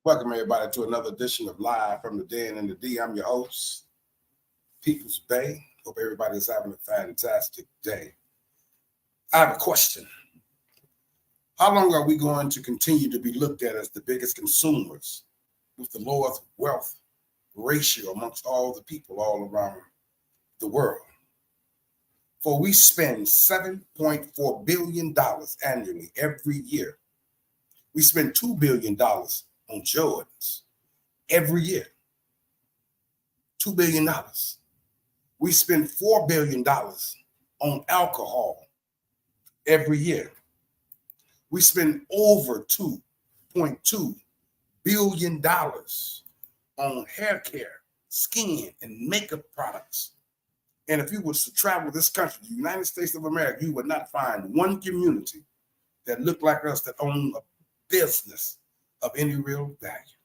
Welcome everybody to another edition of Live from the Den and the D. I'm your host, peoples-bey. Hope everybody's having a fantastic day. I have a question. How long are we going to continue to be looked at as the biggest consumers with the lowest wealth ratio amongst all the people all around the world? For we spend $7.4 billion annually every year. We spend $2 billion on Jordans every year. $2 billion. We spend $4 billion on alcohol every year. We spend over $2.2 billion on hair care, skin, and makeup products. And if you was to travel this country, the United States of America, you would not find one community that looked like us that owned a business of any real value.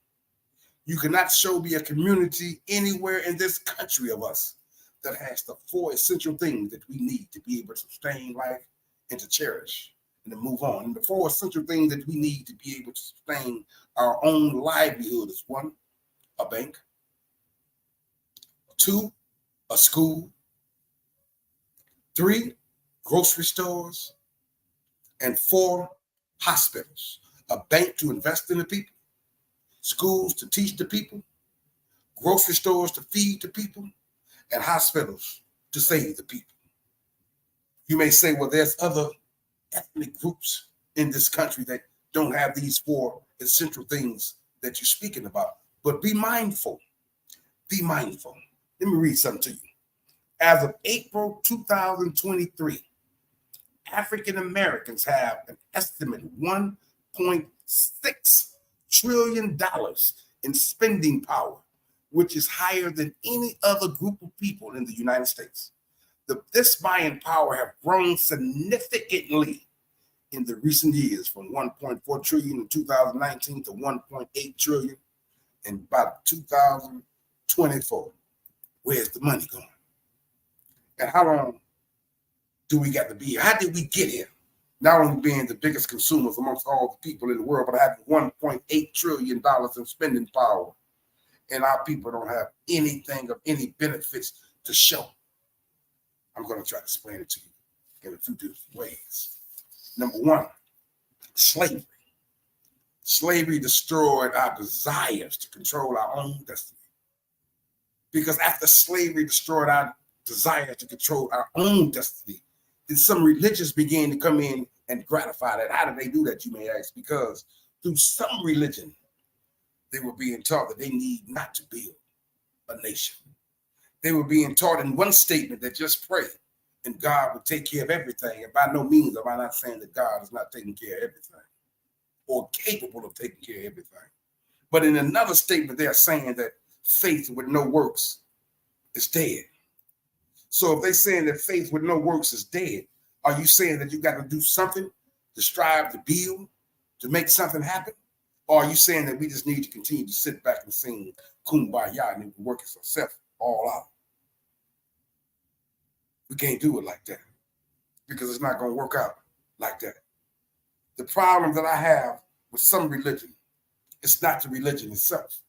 You cannot show me a community anywhere in this country of us that has the four essential things that we need to be able to sustain life and to cherish and to move on. And the four essential things that we need to be able to sustain our own livelihood is: one, a bank; two, a school; three, grocery stores; and four, hospitals. A bank to invest in the people, schools to teach the people, grocery stores to feed the people, and hospitals to save the people. You may say, well, there's other ethnic groups in this country that don't have these four essential things that you're speaking about. But be mindful. Be mindful. Let me read something to you. As of April 2023, African Americans have an estimated $1.6 trillion in spending power, which is higher than any other group of people in the United States. This buying power have grown significantly in the recent years, from 1.4 trillion in 2019 to 1.8 trillion in about 2024. Where's the money going? And how long do we got to be here? How did we get here? Not only being the biggest consumers amongst all the people in the world, but having $1.8 trillion in spending power. And our people don't have anything of any benefits to show. I'm going to try to explain it to you in a few different ways. Number one, slavery. Slavery destroyed our desires to control our own destiny. Because after slavery destroyed our desire to control our own destiny, then some religions began to come in and gratify that. How did they do that, you may ask? Because through some religion, they were being taught that they need not to build a nation. They were being taught in one statement that just pray and God would take care of everything. And by no means am I not saying that God is not taking care of everything or capable of taking care of everything. But in another statement, they're saying that faith with no works is dead. So if they're saying that faith with no works is dead, are you saying that you got to do something to strive to build, to make something happen? Or are you saying that we just need to continue to sit back and sing Kumbaya and it will work itself all out? We can't do it like that because it's not going to work out like that. The problem that I have with some religion, it's not the religion itself.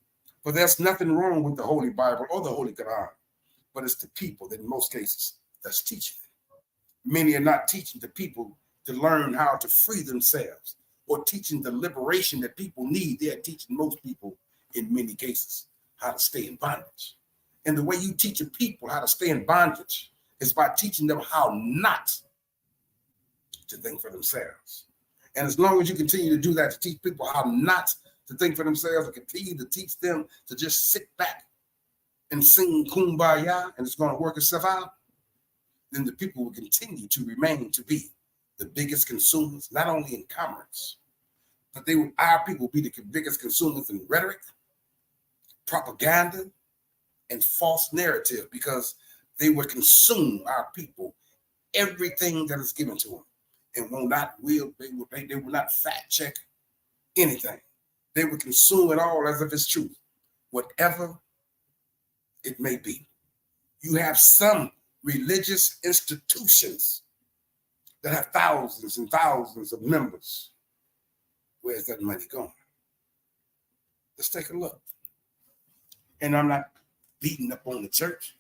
But there's nothing wrong with the Holy Bible or the Holy Quran. But it's the people that in most cases that's teaching it. Many are not teaching the people to learn how to free themselves or teaching the liberation that people need. They're teaching most people in many cases how to stay in bondage. And the way you teach your people how to stay in bondage is by teaching them how not to think for themselves. And as long as you continue to do that, to teach people how not to think for themselves and continue to teach them to just sit back and sing Kumbaya and it's going to work itself out, then the people will continue to remain to be the biggest consumers, not only in commerce, but our people will be the biggest consumers in rhetoric, propaganda, and false narrative, because they will consume our people everything that is given to them and they will not fact check anything. They will consume it all as if it's truth, whatever it may be. You have some religious institutions that have thousands and thousands of members. Where's that money going? Let's take a look. And I'm not beating up on the church.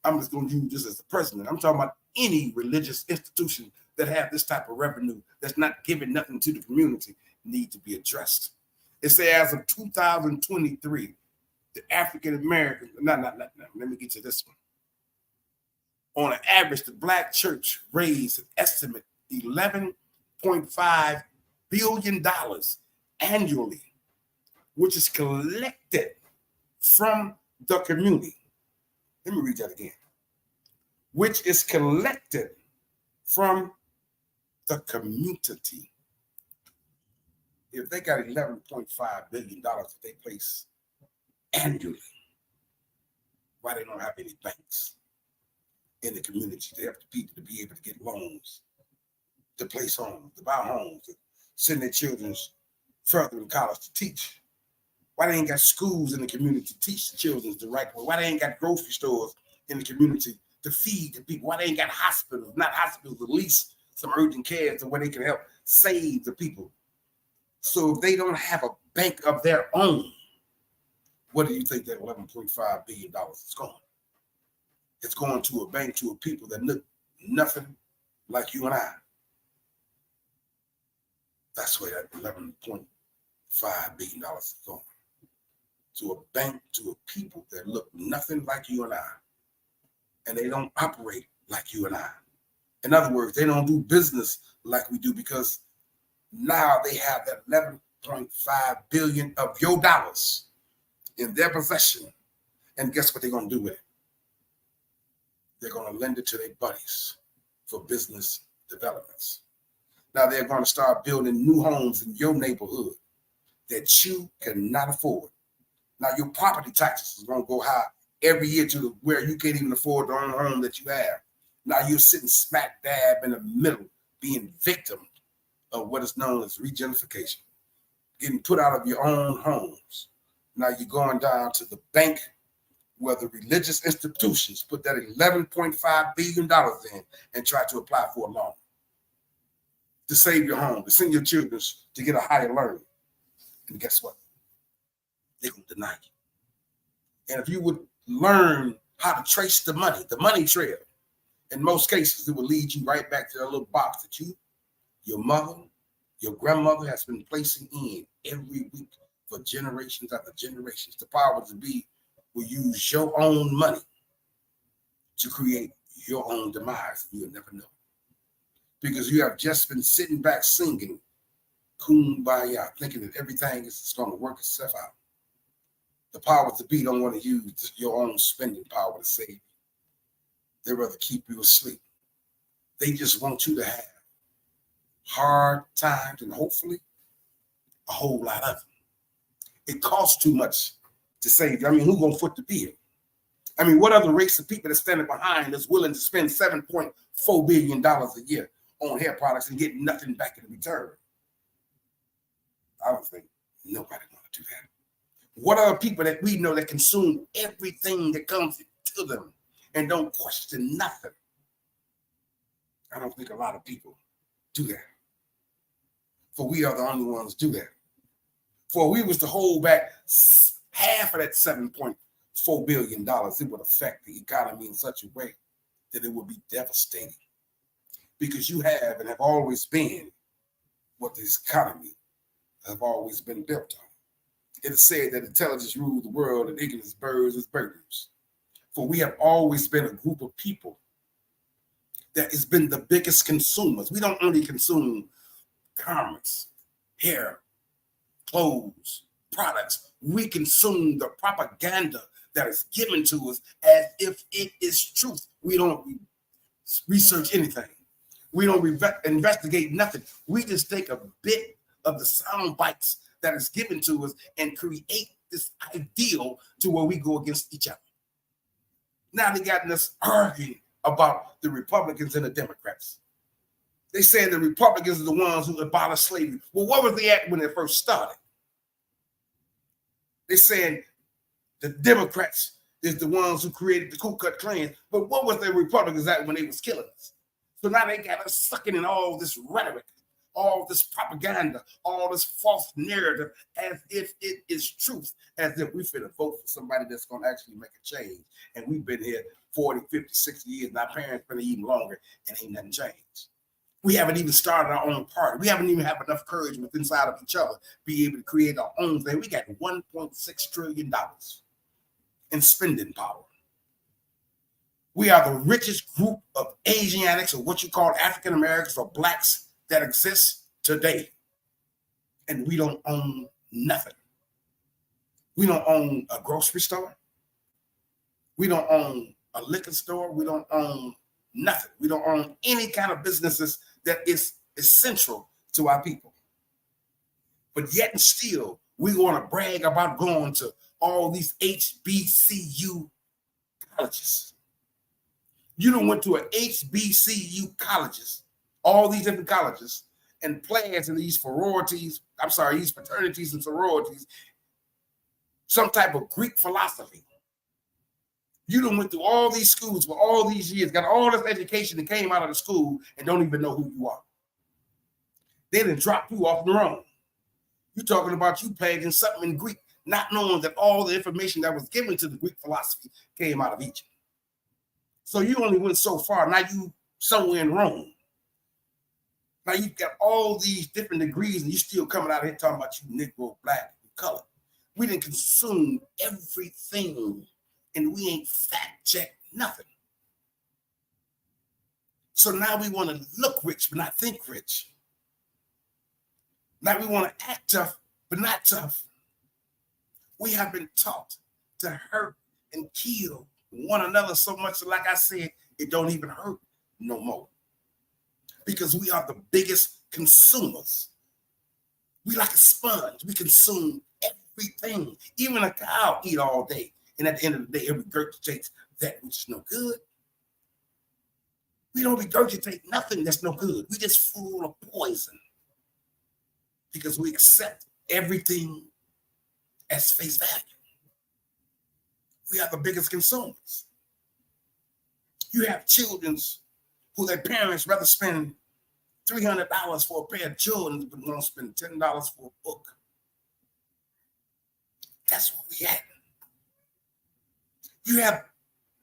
I'm just going to use this as the president. I'm talking about any religious institution that have this type of revenue that's not giving nothing to the community need to be addressed. It says as of 2023, the African American, let me get to this one. On an average, the Black church raised an estimate $11.5 billion annually, which is collected from the community. Let me read that again. Which is collected from the community. If they got $11.5 billion that they place annually, why they don't have any banks in the community to help the people to be able to get loans, to place homes, to buy homes, to send their children further in college to teach? Why they ain't got schools in the community to teach the children the right way? Why they ain't got grocery stores in the community to feed the people? Why they ain't got hospitals, not hospitals, at least some urgent care to where they can help save the people? So if they don't have a bank of their own, what do you think that $11.5 billion is going? It's going to a bank, to a people that look nothing like you and I. That's where that $11.5 billion is going. To a bank, to a people that look nothing like you and I. And they don't operate like you and I. In other words, they don't do business like we do, because now they have that $11.5 billion of your dollars in their possession. And guess what they're going to do with it? They're going to lend it to their buddies for business developments. Now they're going to start building new homes in your neighborhood that you cannot afford. Now your property taxes is going to go high every year to where you can't even afford the own home that you have. Now you're sitting smack dab in the middle, being victim of what is known as regentrification, getting put out of your own homes. Now you're going down to the bank where the religious institutions put that $11.5 billion in and try to apply for a loan to save your home, to send your children to get a higher learning. And guess what? They're going to deny you. And if you would learn how to trace the money trail, in most cases, it will lead you right back to that little box that you, your mother, your grandmother has been placing in every week for generations after generations. The power to be will use your own money to create your own demise. You'll never know. Because you have just been sitting back singing kumbaya, thinking that everything is going to work itself out. The power to be don't want to use your own spending power to save you. They'd rather keep you asleep. They just want you to have hard times and hopefully a whole lot of them. It costs too much to save you. I mean, who's going to foot the bill? I mean, what other race of people that's standing behind is willing to spend $7.4 billion a year on hair products and get nothing back in return? I don't think nobody want to do that. What are people that we know that consume everything that comes to them and don't question nothing? I don't think a lot of people do that. For we are the only ones do that. For we was to hold back half of that $7.4 billion, it would affect the economy in such a way that it would be devastating. Because you have and have always been what this economy have always been built on. It is said that intelligence rules the world and ignorance birds as burdens. For we have always been a group of people that has been the biggest consumers. We don't only consume garments, hair, clothes, products. We consume the propaganda that is given to us as if it is truth. We don't research anything. We don't investigate nothing. We just take a bit of the sound bites that is given to us and create this ideal to where we go against each other. Now they got us arguing about the Republicans and the Democrats. They saying the Republicans are the ones who abolished slavery. Well, what was they at when it first started? They saying the Democrats is the ones who created the Ku Klux Klan. But what was the Republicans at when they was killing us? So now they got us sucking in all this rhetoric all this propaganda, all this false narrative, as if it is truth, as if we finna vote for somebody that's going to actually make a change. And we've been here 40, 50, 60 years, and our parents been even longer, and ain't nothing changed. We haven't even started our own party. We haven't even had enough courage within inside of each other to be able to create our own thing. We got $1.6 trillion in spending power. We are the richest group of Asiatics, or what you call African Americans or blacks, that exists today. And we don't own nothing. We don't own a grocery store. We don't own a liquor store. We don't own nothing. We don't own any kind of businesses that is essential to our people. But yet and still, we want to brag about going to all these HBCU colleges. You done went to a HBCU colleges, all these different colleges, and pledged in these these fraternities and sororities, some type of Greek philosophy. You done went through all these schools for all these years, got all this education and came out of the school and don't even know who you are. They done dropped you off the wrong. You're talking about you pledging something in Greek, not knowing that all the information that was given to the Greek philosophy came out of Egypt. So you only went so far. Now you somewhere in Rome. Now you've got all these different degrees and you still coming out here talking about you Negro, black, and color. We didn't consume everything and we ain't fact checked nothing. So now we want to look rich but not think rich. Now we want to act tough but not tough. We have been taught to hurt and kill one another so much that, like I said, it don't even hurt no more. Because we are the biggest consumers. We like a sponge. We consume everything. Even a cow eat all day. And at the end of the day, it regurgitates that which is no good. We don't regurgitate nothing that's no good. We just full of poison. Because we accept everything as face value. We are the biggest consumers. You have children who their parents rather spend $300 for a pair of Jordans, but won't spend $10 for a book. That's where we at. You have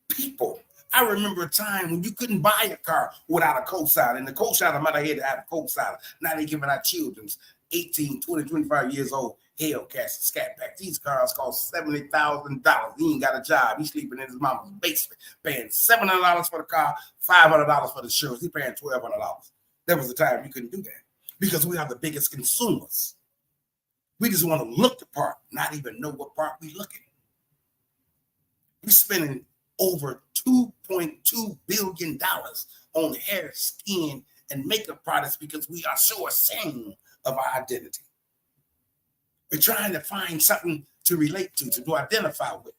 people. I remember a time when you couldn't buy a car without a cosigner, and the cosigner might have had to have a cosigner. Now they're giving our children 18, 20, 25 years old Hellcats and Scat Pack. These cars cost $70,000. He ain't got a job. He's sleeping in his mama's basement, paying $700 for the car, $500 for the insurance. He paying $1,200. There was a time you couldn't do that because we are the biggest consumers. We just want to look the part, not even know what part we look at. We're spending over $2.2 billion on hair, skin, and makeup products because we are so ashamed of our identity. We're trying to find something to relate to identify with.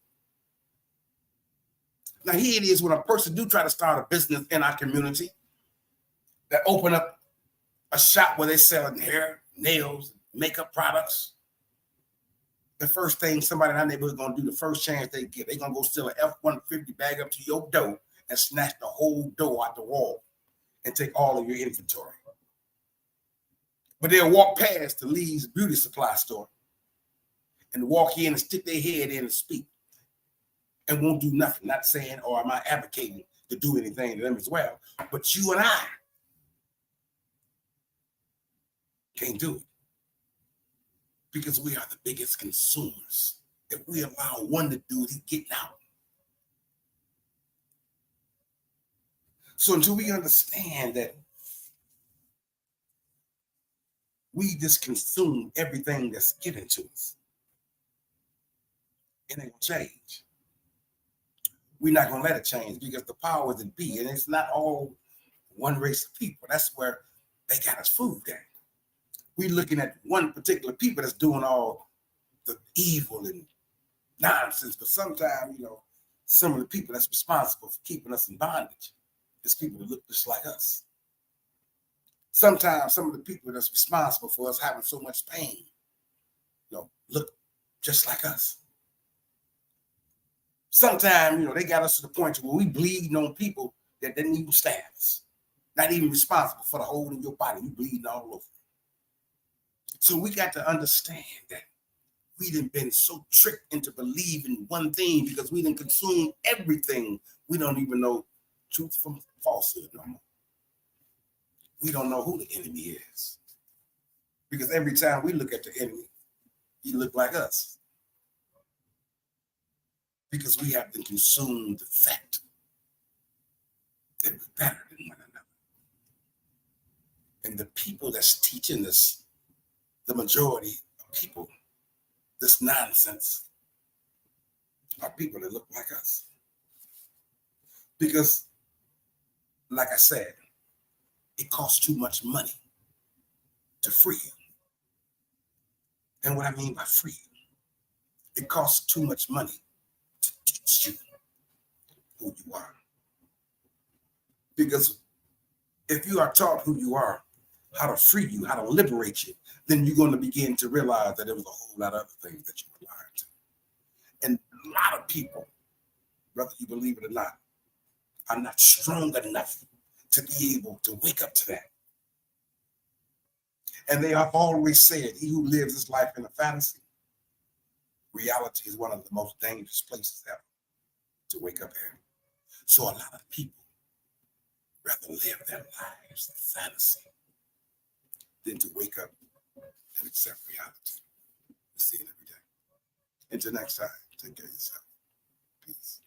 Now, here it is when a person do try to start a business in our community that open up a shop where they're selling hair, nails, makeup products. The first thing somebody in our neighborhood is going to do, the first chance they get, they're going to go steal an F-150 bag up to your door and snatch the whole door out the wall and take all of your inventory. But they'll walk past the Lee's beauty supply store and walk in and stick their head in and speak and won't do nothing, not saying, or am I advocating to do anything to them as well. But you and I can't do it because we are the biggest consumers. If we allow one to do it, he's getting out. So until we understand that we just consume everything that's given to us, it ain't gonna change. We're not gonna let it change because the power is in B, and it's not all one race of people. That's where they got us fooled at. We're looking at one particular people that's doing all the evil and nonsense, but sometimes, some of the people that's responsible for keeping us in bondage is people that look just like us. Sometimes some of the people that's responsible for us having so much pain, look just like us. Sometimes, they got us to the point where we bleeding on people that didn't even stab us, not even responsible for the hole in your body. We bleeding all over. So we got to understand that we done been so tricked into believing one thing because we done consumed everything. We don't even know truth from falsehood no more. We don't know who the enemy is. Because every time we look at the enemy, he look like us. Because we have been consumed the fact that we're better than one another. And the people that's teaching us, the majority of people, this nonsense, are people that look like us. Because, like I said, it costs too much money to free you. And what I mean by free you, it costs too much money to teach you who you are. Because if you are taught who you are, how to free you, how to liberate you, then you're going to begin to realize that there was a whole lot of other things that you were lying to. And a lot of people, whether you believe it or not, are not strong enough to be able to wake up to that. And they have always said, he who lives his life in a fantasy, reality is one of the most dangerous places ever to wake up in. So a lot of people rather live their lives in fantasy than to wake up and accept reality. We see it every day. Until next time, take care of yourself. Peace.